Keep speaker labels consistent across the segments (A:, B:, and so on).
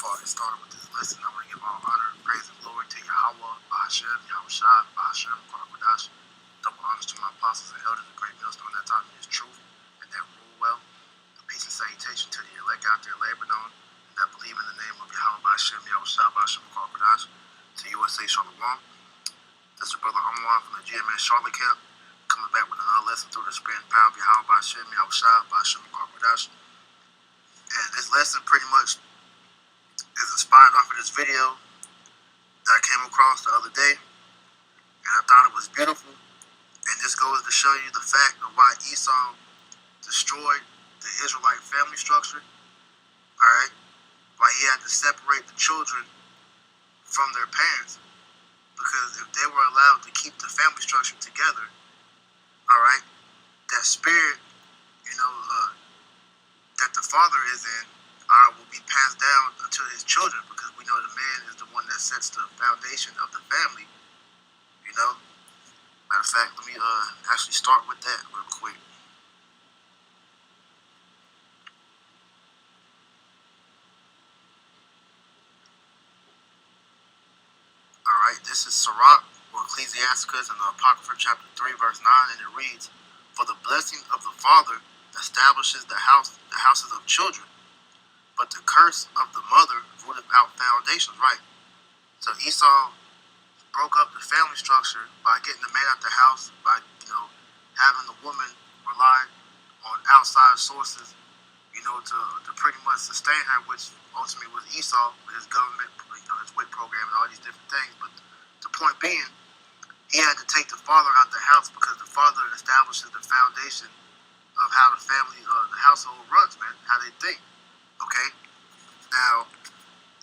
A: Before I get started with this lesson, I want to give all honor, praise, and glory to Yahweh, Bahashem, Yahushua, Bahashem, Kwadash. Double honors to my apostles and elders, the great millstone that taught me his truth and that rule well. A peace and salutation to the elect out there laboring on and that believe in the name of Yahweh, Bahashem, Yahushua, Bahashem, Kwadash. To USA Shalom. This is your brother Amwan from the GMS Charlotte Camp, coming back with another lesson through the spirit and power of Yahweh, Bahashem, Yahushua, Bahashem, Kwadash. And this lesson pretty much is inspired off of this video that I came across the other day, and I thought it was beautiful. And this goes to show you the fact of why Esau destroyed the Israelite family structure. Alright? Why he had to separate the children from their parents. Because if they were allowed to keep the family structure together, alright, that spirit, that the father is in, will be passed down to his children, because we know the man is the one that sets the foundation of the family. Matter of fact, let me actually start with that real quick. Alright, this is Sirach, or Ecclesiasticus, in the Apocrypha chapter 3, verse 9, and it reads, "For the blessing of the father establishes the houses of children, but the curse of the mother rooteth out foundations." Right. So Esau broke up the family structure by getting the man out the house, by having the woman rely on outside sources, to pretty much sustain her, which ultimately was Esau with his government, his WIC program and all these different things. But the point being, he had to take the father out the house because the father establishes the foundation of how the family, the household runs, man, how they think. Okay? Now,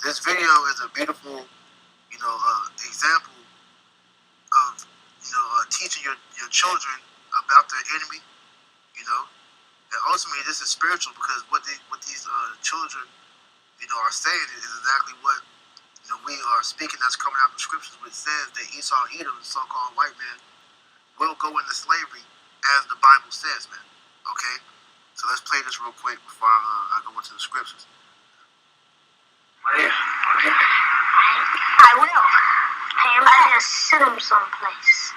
A: this video is a beautiful, example of, teaching your children about their enemy, and ultimately this is spiritual, because what these children, are saying is exactly what, we are speaking, that's coming out of the scriptures, which says that Esau, Edom, the so-called white man, will go into slavery, as the Bible says, man. Okay? So let's play this real quick before I go into the scriptures.
B: I will. I just sit him someplace.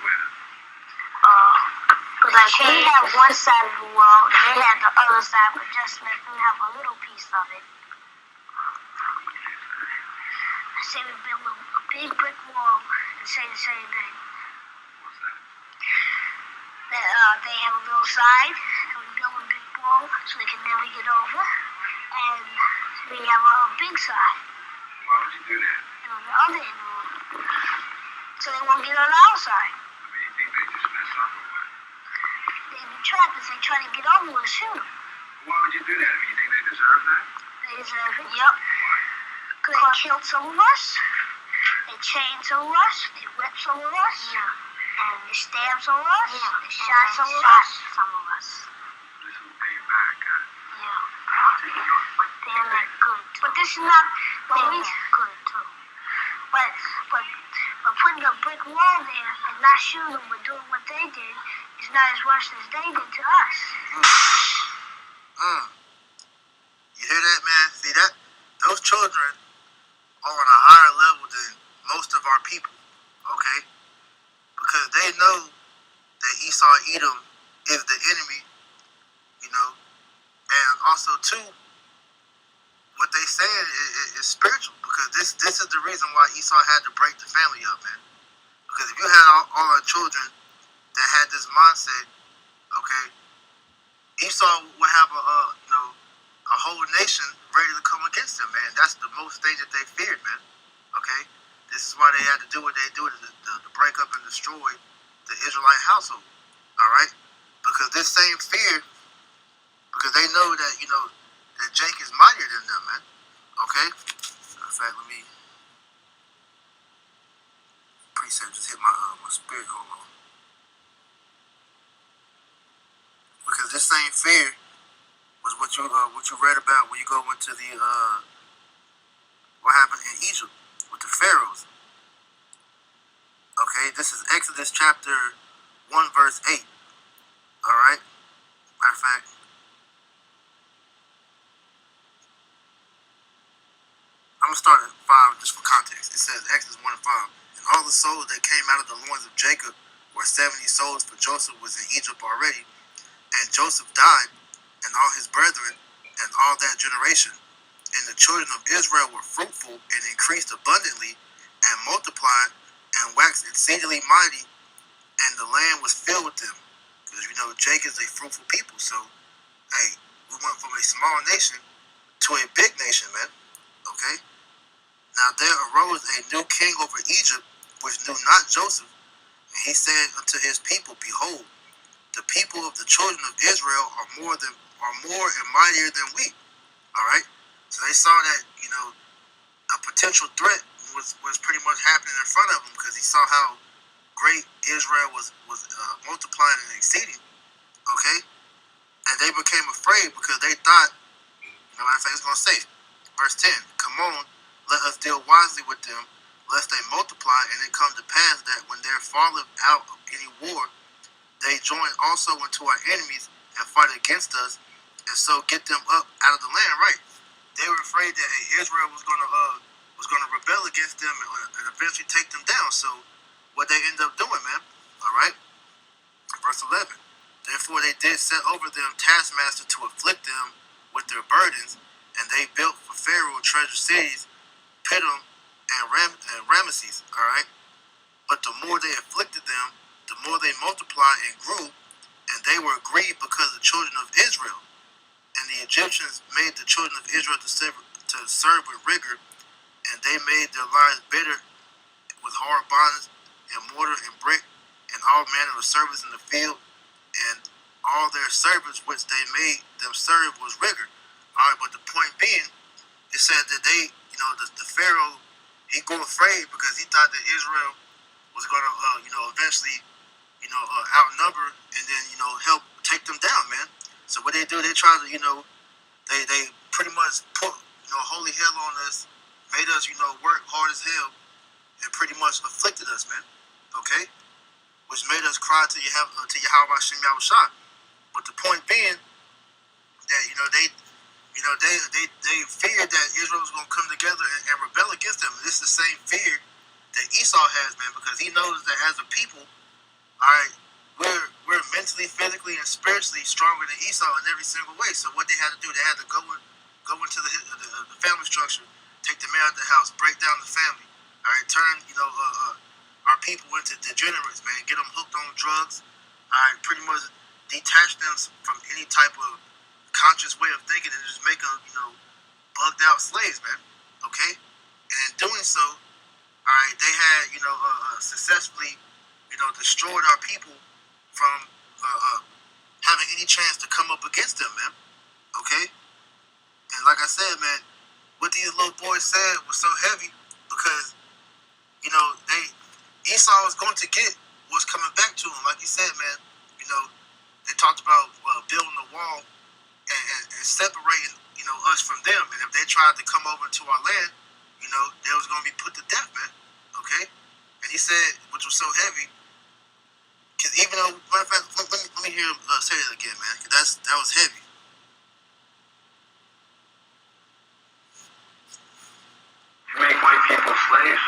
B: Because he had one side of the wall, and they had the other side, but just let them have a little piece of it. I say we build a big brick wall and say the same thing. That they have a little side, and we build a big wall so they can never get over, and we have a big side.
A: Why would you do that?
B: And on the other end of them, so they won't get on our side.
A: You think they just mess up or what?
B: They be trapped if they try to get over and shoot them.
A: Why would you do that? You think they deserve that?
B: They deserve it, yep. Because they killed some of us, they chained some of us, they whipped some of us, and they stabbed some of us, they shot some of us.
A: This will pay you back, huh?
B: Yeah. They're not good too. But this is not, they're good too. But putting a brick wall there and not shooting them, but doing what they did, is not as worse as they did to us.
A: You hear that, man? See that? Those children are on a higher level than most of our people, okay? Because they know that Esau, Edom, is the enemy, and also too, what they saying is spiritual, because this is the reason why Esau had to break the family up, man. Because if you had all our children that had this mindset, okay, Esau would have a whole nation ready to come against him, man. That's the most thing that they feared, man. Okay? This is why they had to do what they do to break up and destroy the Israelite household. Alright? Because this same fear, because they know that, that Jake is mightier than them, man. Okay? In fact, let me precept just hit my spirit. Hold on. Because this same fear was what you read about when you go into the what happened in Egypt with the pharaohs. Okay, this is Exodus chapter 1 verse 8. All right. Matter of fact, I'm I'm gonna start at 5 just for context. It says Exodus 1 and 5. And all the souls that came out of the loins of Jacob were 70 souls, for Joseph was in Egypt already. And Joseph died, and all his brethren, and all that generation. And the children of Israel were fruitful and increased abundantly, and multiplied, and waxed exceedingly mighty, and the land was filled with them. Because you know Jacob is a fruitful people, so hey, we went from a small nation to a big nation, man. Okay? Now there arose a new king over Egypt, which knew not Joseph, and he said unto his people, Behold, the people of the children of Israel are more and mightier than we. All right? So they saw that, you know, a potential threat was pretty much happening in front of them, because he saw how great Israel was multiplying and exceeding. Okay? And they became afraid because they thought, you know, matter of fact, it's going to say, verse 10, Come on, let us deal wisely with them, lest they multiply, and it come to pass that when there falleth out of any war, they join also unto our enemies and fight against us, and so get them up out of the land. Right? They were afraid that Israel was gonna rebel against them and eventually take them down. So what they end up doing, man? All right. Verse 11. Therefore they did set over them taskmasters to afflict them with their burdens, and they built for Pharaoh treasure cities, Pithom and Ramesses. All right. But the more they afflicted them, the more they multiplied and grew, and they were grieved because of the children of Israel. And the Egyptians made the children of Israel to serve with rigor, and they made their lives bitter with hard bonds and mortar and brick and all manner of service in the field, and all their service which they made them serve was rigor. All right, but the point being, it said that they, you know, the Pharaoh, he grew afraid because he thought that Israel was going to, eventually, outnumber and then, help take them down, man. So what they do, they try to, they pretty much put, holy hell on us, made us, work hard as hell, and pretty much afflicted us, man. Okay? Which made us cry to Yahweh Hashem Yahushua. But the point being that, they feared that Israel was going to come together and rebel against them. And this is the same fear that Esau has, man, because he knows that as a people, all right, we're mentally, physically, and spiritually stronger than Esau in every single way. So what they had to do, they had to go into the family structure, take the man out of the house, break down the family, all right, turn our people into degenerates, man, get them hooked on drugs, all right, pretty much detach them from any type of conscious way of thinking and just make them, bugged out slaves, man. Okay, and in doing so, all right, they had, successfully, destroyed our people from having any chance to come up against them, man. Okay, and like I said, man, what these little boys said was so heavy because, Esau was going to get what's coming back to him. Like you said, man, they talked about building a wall and separating, us from them. And if they tried to come over to our land, they was going to be put to death, man. Okay? And he said, which was so heavy, because even though, matter of fact, let me hear him say it again, man. Cause that was heavy.
B: You make white people slaves?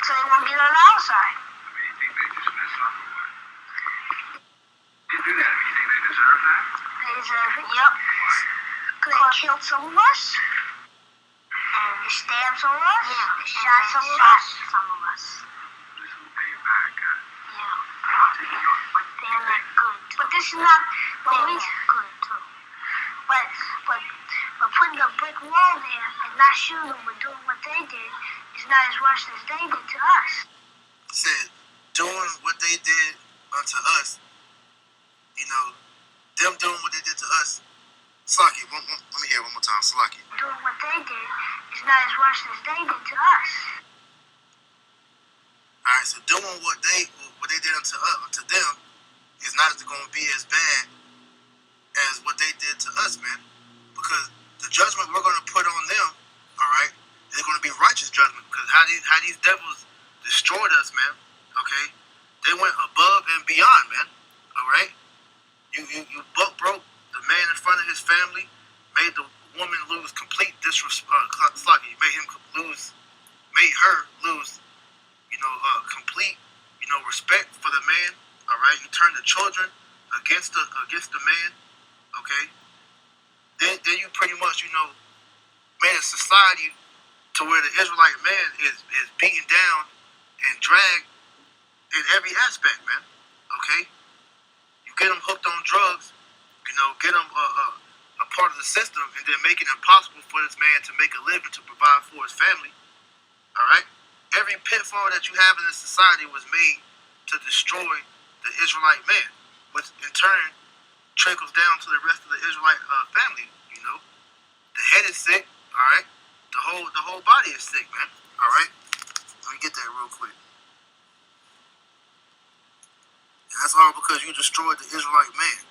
B: So they won't get on the outside. I mean, you think they just mess up or what? You do that. You think they deserve that? They deserve it, yep. Because they killed some of us. And they stabbed some of us. Yeah. They shot some of us. This will pay you back, huh? Yeah. They're not good. But this is not good, too. But putting a brick wall there and not shooting them or doing what they did is not as worse as they did to us.
A: He said, doing what they did unto us, them doing what they did to us. Salaki, let me hear it one more time. Salaki.
B: Doing what they did is not as worse as they did to us.
A: All right, so doing what they did unto them is not going to be as bad as what they did to us, man. Because the judgment we're going to put on them, all right, is going to be righteous judgment. Because how these devils destroyed us, man, okay, they went above and beyond, man, all right? You buck broke his family, made the woman lose complete disrespect. Made her lose, complete, respect for the man. All right, you turn the children against the man. Okay, then you pretty much, made a society to where the Israelite man is beaten down and dragged in every aspect, man. Okay, you get them hooked on drugs, get them a part of the system, and then make it impossible for this man to make a living to provide for his family. All right, every pitfall that you have in this society was made to destroy the Israelite man, which in turn trickles down to the rest of the Israelite family. The head is sick. All right, the whole body is sick, man. All right, let me get that real quick. And that's all because you destroyed the Israelite man.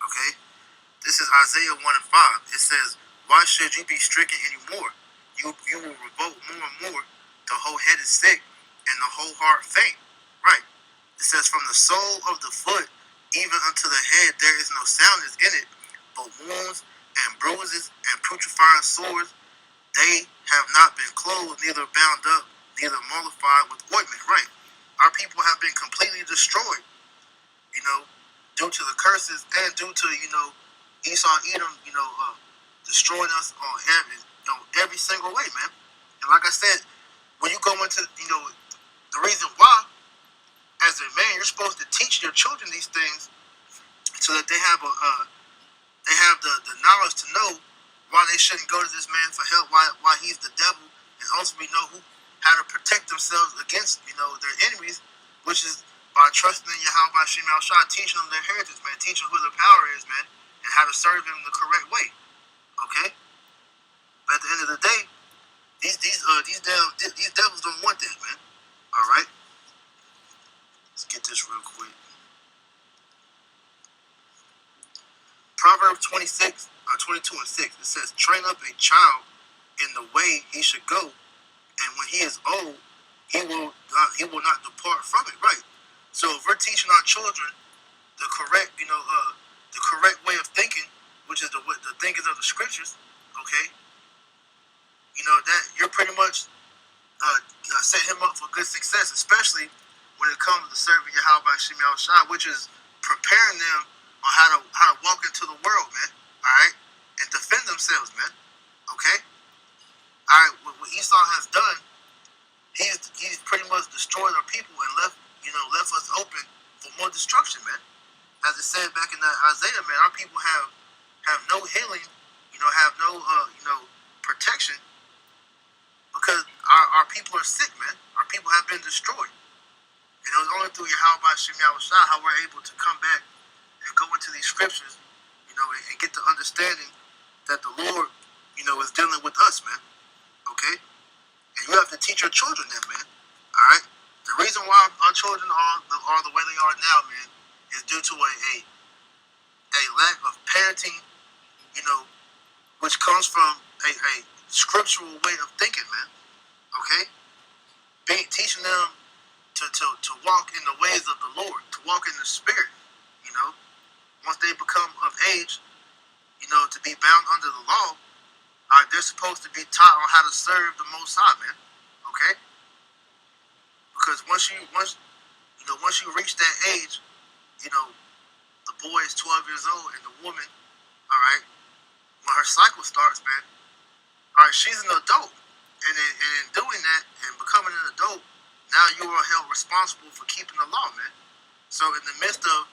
A: Okay, this is Isaiah 1 and 5. It says, "Why should you be stricken anymore? You will revolt more and more. The whole head is sick, and the whole heart faint." Right. It says, "From the sole of the foot even unto the head there is no soundness in it, but wounds and bruises and putrefying sores. They have not been clothed, neither bound up, neither mollified with ointment." Right. Our people have been completely destroyed, due to the curses and due to, Esau, Edom, destroying us on every single way, man. And like I said, when you go into, the reason why, as a man, you're supposed to teach your children these things so that they have the knowledge to know why they shouldn't go to this man for help, why he's the devil, and ultimately know how to protect themselves against, their enemies, which is by trusting in Yahweh by Shem Shah, teaching them their heritage, man, teaching who their power is, man, and how to serve him the correct way. Okay? But at the end of the day, these devils don't want that, man. All right? Let's get this real quick. Proverbs 22 and 6. It says, "Train up a child in the way he should go, and when he is old, he will not depart from it." Right. So if we're teaching our children the correct, the correct way of thinking, which is the thinkings of the scriptures, okay, that you're pretty much set him up for good success, especially when it comes to serving Yahweh by Shem Shah, which is preparing them on how to walk into the world, man. All right, and defend themselves, man. Okay. All right. What Esau has done, he's pretty much destroyed our people and left us open for more destruction, man. As it said back in Isaiah, man, our people have no healing, have no protection, because our people are sick, man. Our people have been destroyed. And it was only through Yahweh by Shem Shah how we're able to come back and go into these scriptures, and get the understanding that the Lord, is dealing with us, man. Okay? And you have to teach your children that, man. All right? The reason why our children are the way they are now, man, is due to a lack of parenting, which comes from a scriptural way of thinking, man. Okay? Teaching them to walk in the ways of the Lord, to walk in the Spirit, Once they become of age, to be bound under the law, they're supposed to be taught on how to serve the Most High, man. Okay? Because once you reach that age, the boy is 12 years old and the woman, all right, when her cycle starts, man, all right, she's an adult. And in doing that and becoming an adult, now you are held responsible for keeping the law, man. So in the midst of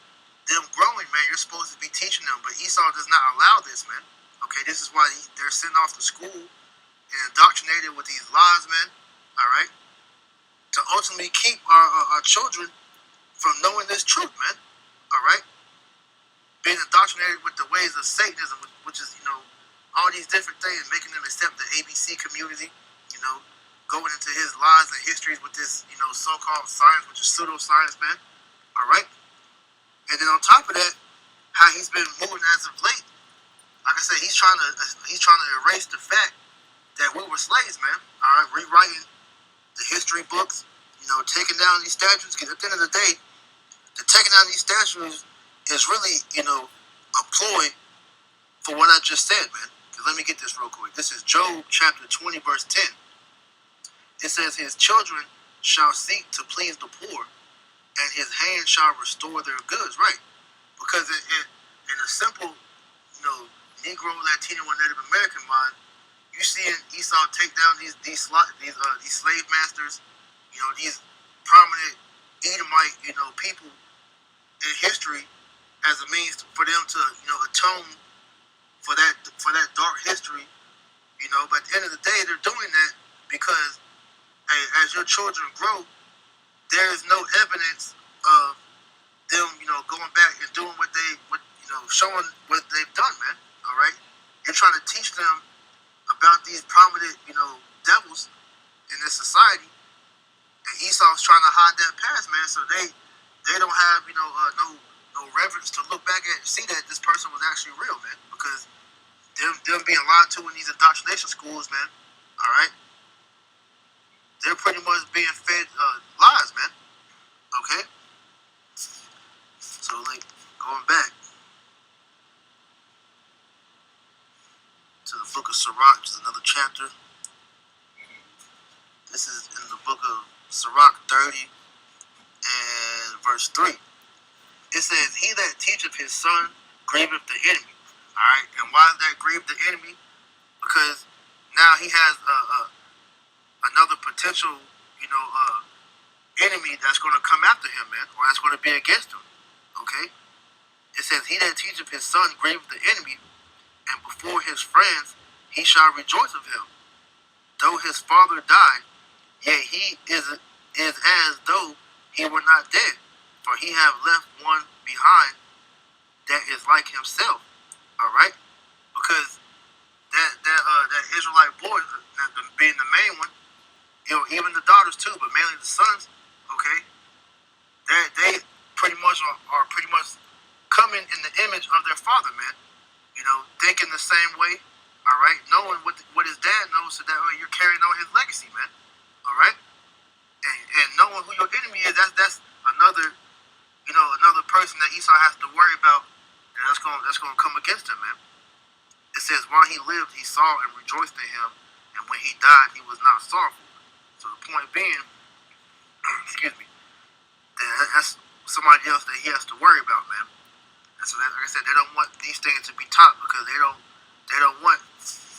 A: them growing, man, you're supposed to be teaching them. But Esau does not allow this, man. Okay, this is why they're sent off to school and indoctrinated with these lies, man. All right, to ultimately keep our children from knowing this truth, man. All right, being indoctrinated with the ways of Satanism, which is, all these different things, making them accept the ABC community, going into his lies and histories with this, so-called science, which is pseudoscience, man. All right, and then on top of that, how he's been moving as of late. Like I said, he's trying to erase the fact that we were slaves, man. All right, rewriting the history books, taking down these statues. Because at the end of the day, the taking down these statues is really, a ploy for what I just said, man. Let me get this real quick. This is Job chapter 20, verse 10. It says, his children shall seek to please the poor, and his hand shall restore their goods, right? Because in a simple, Negro, Latino, and Native American mind, you see Esau take down these slave masters, these prominent Edomite, people in history as a means for them to, atone for that dark history, But at the end of the day, they're doing that because, hey, as your children grow, there is no evidence of them, going back and doing showing what they've done, man. All right, you're trying to teach them about these prominent, devils in this society, and Esau's trying to hide that past, man. So they don't have, no reverence to look back at and see that this person was actually real, man. Because them being lied to in these indoctrination schools, man. All right, they're pretty much being fed lies, man. Okay, so going back to the book of Sirach, which is another chapter. This is in the book of Sirach 30 and verse 3. It says, he that teacheth his son grieveth the enemy. All right, and why does that grieve the enemy? Because now he has another potential, enemy that's going to come after him, man, or that's going to be against him. Okay? It says, he that teacheth his son grieveth the enemy, and before his friends he shall rejoice of him. Though his father die, yet he is as though he were not dead, for he have left one behind that is like himself. All right, because that Israelite boy, being the main one, even the daughters too, but mainly the sons. Okay, they pretty much are pretty much coming in the image of their father, man. Thinking the same way. All right, knowing what his dad knows, so that way you're carrying on his legacy, man. All right, and knowing who your enemy is, that's another, another person that Esau has to worry about, and that's gonna come against him, man. It says, while he lived, he saw and rejoiced in him, and when he died, he was not sorrowful. So the point being, excuse me, that's somebody else that he has to worry about, man. And so, like I said, they don't want these things to be taught because they don't want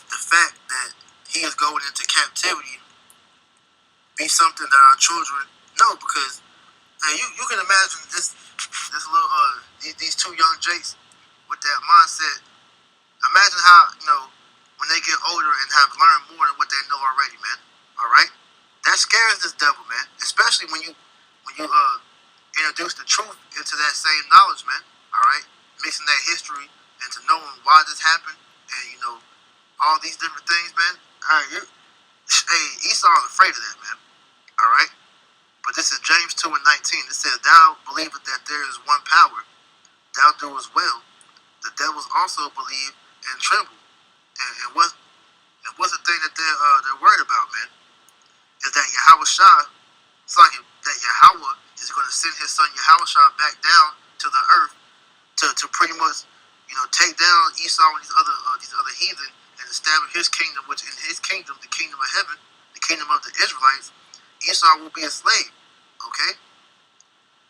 A: the fact that he is going into captivity be something that our children know. Because you can imagine this little these two young Jakes with that mindset. Imagine how when they get older and have learned more than what they know already, man. All right, that scares this devil, man. Especially when you introduce the truth into that same knowledge, man. All right, mixing that history into knowing why this happened, and all these different things, man. All right, Esau is afraid of that, man. All right, but this is James 2 and 19. It says, "Thou believest that there is one power; thou doest well. The devils also believe and tremble." And what's the thing that they're worried about, man? Is that Yahushua, it's like that Yahweh is going to send his son Yahushua back down to the earth to pretty much, take down Esau and these other heathen and establish his kingdom, which in his kingdom, the kingdom of heaven, the kingdom of the Israelites, Esau will be a slave. Okay?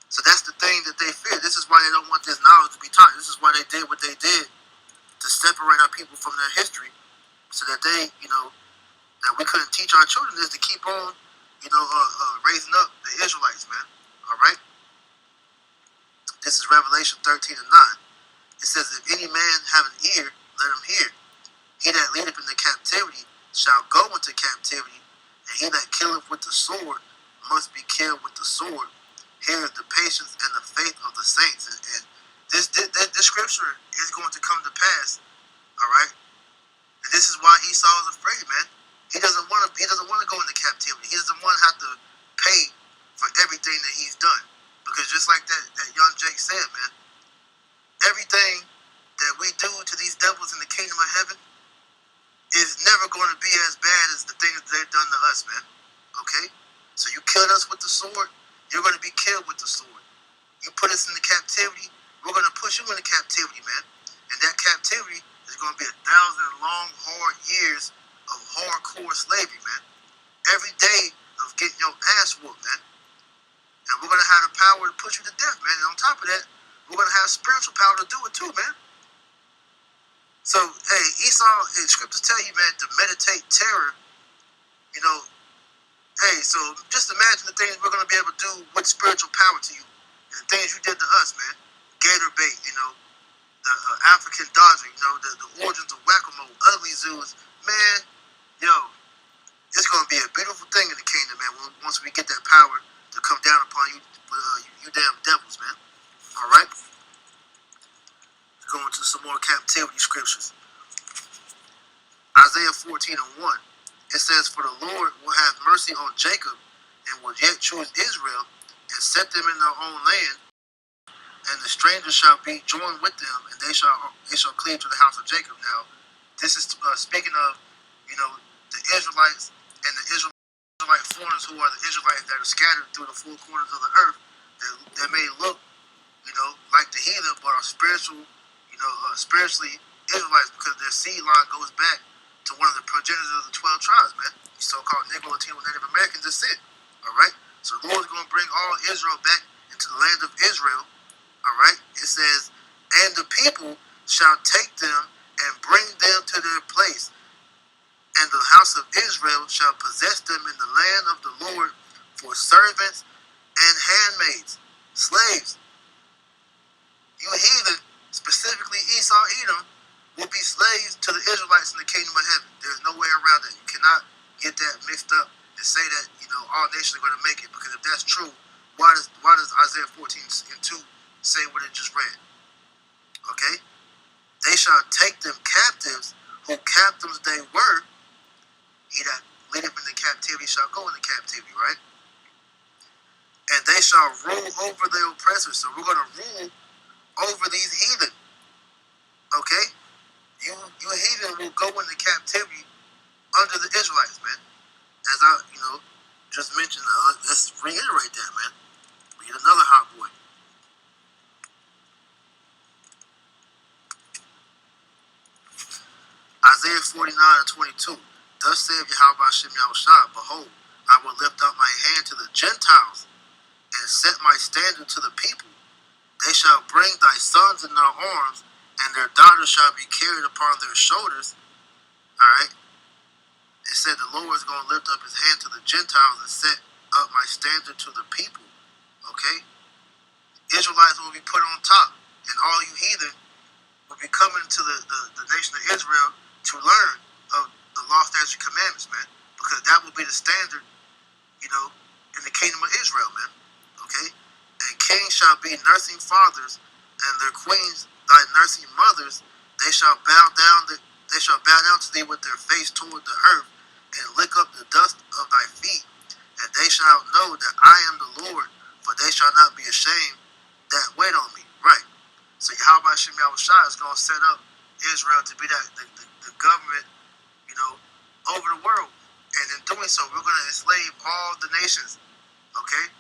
A: So that's the thing that they fear. This is why they don't want this knowledge to be taught. This is why they did what they did to separate our people from their history, so that they, that we couldn't teach our children this, to keep on, raising up the Israelites, man. All right? This is Revelation 13 and 9. It says, if any man have an ear, let him hear. He that leadeth into captivity shall go into captivity, and he that killeth with the sword must be killed with the sword. Here is the patience and the faith of the saints. And this scripture is going to come to pass. All right? And this is why Esau is afraid, man. He doesn't want to go into captivity. He doesn't want to have to pay for everything that he's done. Because just like that young Jake said, man, everything that we do to these devils in the kingdom of heaven is never going to be as bad as the things they've done to us, man. Okay? So you killed us with the sword, you're going to be killed with the sword. You put us into captivity, we're going to push you into captivity, man. And that captivity is going to be 1,000 long, hard years of hardcore slavery, man. Every day of getting your ass whooped, man. And we're going to have the power to put you to death, man. And on top of that, we're going to have spiritual power to do it too, man. So, hey, Esau, scriptures tell you, man, to meditate terror, you know. Hey, so just imagine the things we're going to be able to do with spiritual power to you. And the things you did to us, man. Gator bait, you know. The African dodger, you know. The origins of whack-a-mole, ugly zoos. Man, yo, it's going to be a beautiful thing in the kingdom, man, once we get that power to come down upon you, you damn devils, man. All right? Going to some more captivity scriptures. Isaiah 14:1. It says, "For the Lord will have mercy on Jacob and will yet choose Israel and set them in their own land, and the strangers shall be joined with them, and they shall cleave to the house of Jacob." Now, this is speaking of, you know, the Israelites and the Israelite foreigners who are the Israelites that are scattered through the four corners of the earth. That may look, you know, like the heathen, but are spiritually Israelites, because their seed line goes back to one of the progenitors of the 12 tribes, man. The so-called Negro, Latino, Native American descent. All right? So the Lord's going to bring all Israel back into the land of Israel. All right? It says, "And the people shall take them and bring them to their place, and the house of Israel shall possess them in the land of the Lord for servants and handmaids," slaves. You heathen, specifically Esau, Edom, will be slaves to the Israelites in the kingdom of heaven. There's no way around it. You cannot get that mixed up and say that, you know, all nations are going to make it. Because if that's true, why does Isaiah 14:2 say what it just read? Okay? "They shall take them captives, who captives they were. He that leadeth into captivity shall go into captivity," right? "And they shall rule over their oppressors." So we're going to rule over these heathen. Okay? You heathen will go into captivity under the Israelites, man. As I, just mentioned, let's reiterate that, man. We get another hot boy. Isaiah 49:22. "Thus saith Yahweh Hashem Yahushua, Behold, I will lift up my hand to the Gentiles and set my standard to the people. They shall bring thy sons in their arms, and their daughters shall be carried upon their shoulders." All right? It said the Lord is going to lift up his hand to the Gentiles and set up my standard to the people. Okay? Israelites will be put on top, and all you heathen will be coming to the nation of Israel to learn of the law, statutes, and commandments, man. Because that will be the standard, in the kingdom of Israel, man. Okay? "And kings shall be nursing fathers, and their queens thy nursing mothers. They shall bow down to thee with their face toward the earth, and lick up the dust of thy feet. And they shall know that I am the Lord, for they shall not be ashamed that wait on me." Right. So Yahweh Hashem Yahushua is going to set up Israel to be the government, over the world. And in doing so, we're going to enslave all the nations. Okay?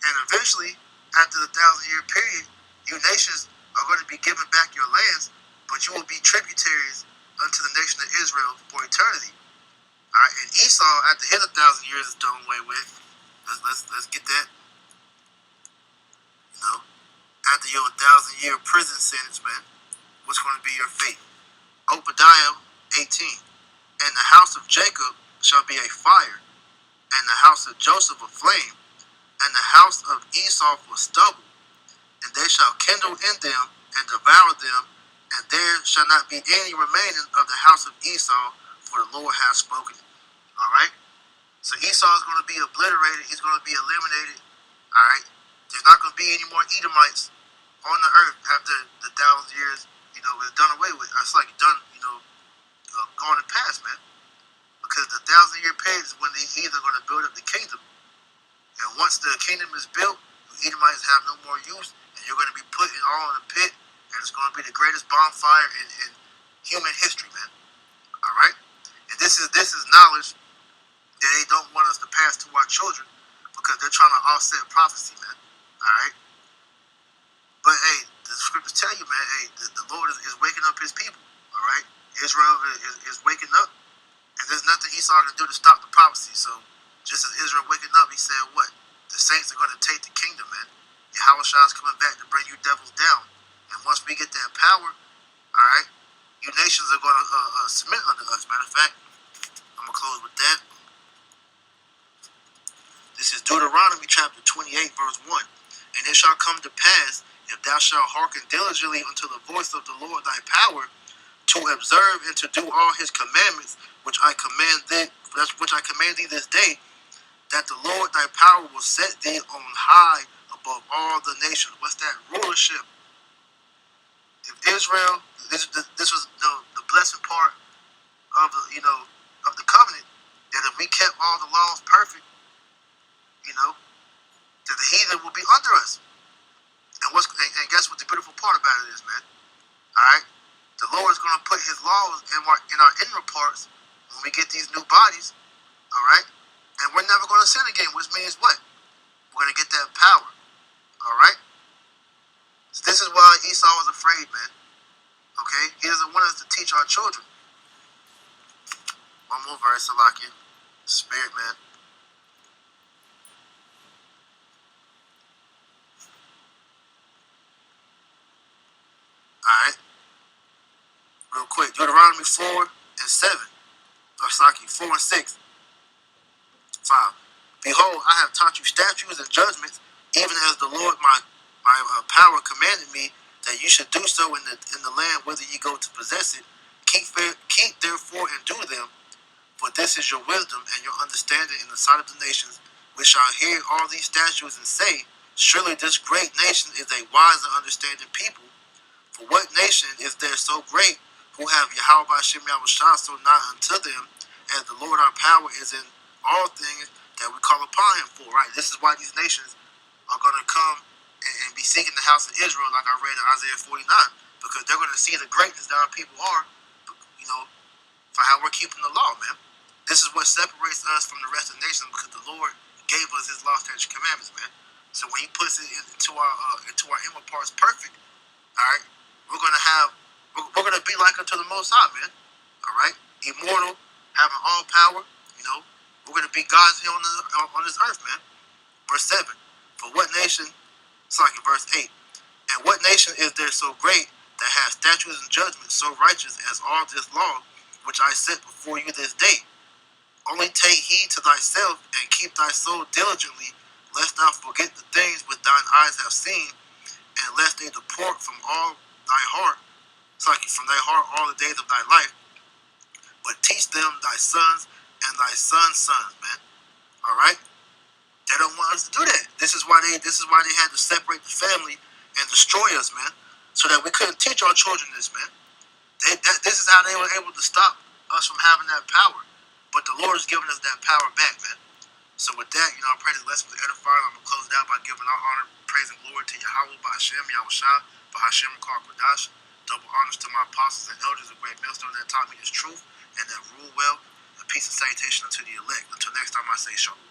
A: And eventually, after the 1,000-year period, you nations are going to be given back your lands, but you will be tributaries unto the nation of Israel for eternity. All right? And Esau, after his 1,000 years is done away with, let's get that. After your 1,000-year prison sentence, man, what's going to be your fate? Obadiah 18. "And the house of Jacob shall be a fire, and the house of Joseph a flame, and the house of Esau for stubble. And they shall kindle in them and devour them, and there shall not be any remaining of the house of Esau, for the Lord hath spoken." All right? So Esau is going to be obliterated. He's going to be eliminated. All right? There's not going to be any more Edomites on the earth after the 1,000 years, is done away with. It's like done, gone and past, man. Because the 1,000-year period is when the heathen are going to build up the kingdom. And once the kingdom is built, the Edomites have no more use, and you're going to be put all in a pit, and it's going to be the greatest bonfire in human history, man. All right? And this is knowledge that they don't want us to pass to our children, because they're trying to offset prophecy, man. All right? But hey, the scriptures tell you, man, hey, the Lord is waking up his people. All right? Israel is waking up, and there's nothing Esau can do to stop the prophecy. So just as Israel waking up, he said what? The saints are going to take the kingdom, man. Yahweh Shah is coming back to bring you devils down. And once we get that power, all right, you nations are going to submit unto us. Matter of fact, I'm going to close with that. This is Deuteronomy chapter 28, verse 1. And it shall come to pass, if thou shalt hearken diligently unto the voice of the Lord thy power, to observe and to do all his commandments, which I command thee this day, that the Lord thy power will set thee on high above all the nations. What's that? Rulership. If Israel, this was the blessed part of the covenant, that if we kept all the laws perfect, that the heathen will be under us. And guess what the beautiful part about it is, man? All right, the Lord is going to put his laws in our inner parts when we get these new bodies. All right, and we're never going to sin again, which means what? We're going to get that power. All right. So this is why Esau was afraid, man. Okay, he doesn't want us to teach our children. One more verse, Salakia. Spirit, man. All right. Real quick, Deuteronomy 4 and 7. Or Salakia, 4 and 6. 5. Behold, I have taught you statutes and judgments, even as the Lord my power commanded me, that you should do so in the land whither ye go to possess it. Keep therefore and do them, for this is your wisdom and your understanding in the sight of the nations, which shall hear all these statutes and say, surely this great nation is a wise and understanding people. For what nation is there so great who have Yahweh by Shem Yahushua so nigh unto them, as the Lord our power is in all things that we call upon him for, right? This is why these nations are going to come and be seeking the house of Israel, like I read in Isaiah 49, because they're going to see the greatness that our people are, for how we're keeping the law, man. This is what separates us from the rest of the nations, because the Lord gave us his law, statutes, commandments, man. So when he puts it into our inward parts perfect, all right, we're gonna be like unto the Most High, man. All right, immortal, having all power. We're gonna be God's here on this earth, man. Verse 7. For what nation? It's like in verse 8. And what nation is there so great that has statutes and judgments so righteous as all this law which I set before you this day? Only take heed to thyself and keep thy soul diligently, lest thou forget the things which thine eyes have seen, and lest they depart from all thy heart, from thy heart all the days of thy life. But teach them thy sons and thy sons' sons, man. All right. They don't want us to do that. This is why they had to separate the family and destroy us, man, so that we couldn't teach our children this, man. This is how they were able to stop us from having that power. But the Lord has given us that power back, man. So with that, I pray this lesson was edifying. I'm going to close it out by giving all honor, praise, and glory to Yahweh, by Hashem, Yahushua, by Hashem, Makar, Kodash. Double honors to my apostles and elders, a great millstone that taught me this truth and that rule well. And peace and salutation unto the elect. Until next time, I say shalom.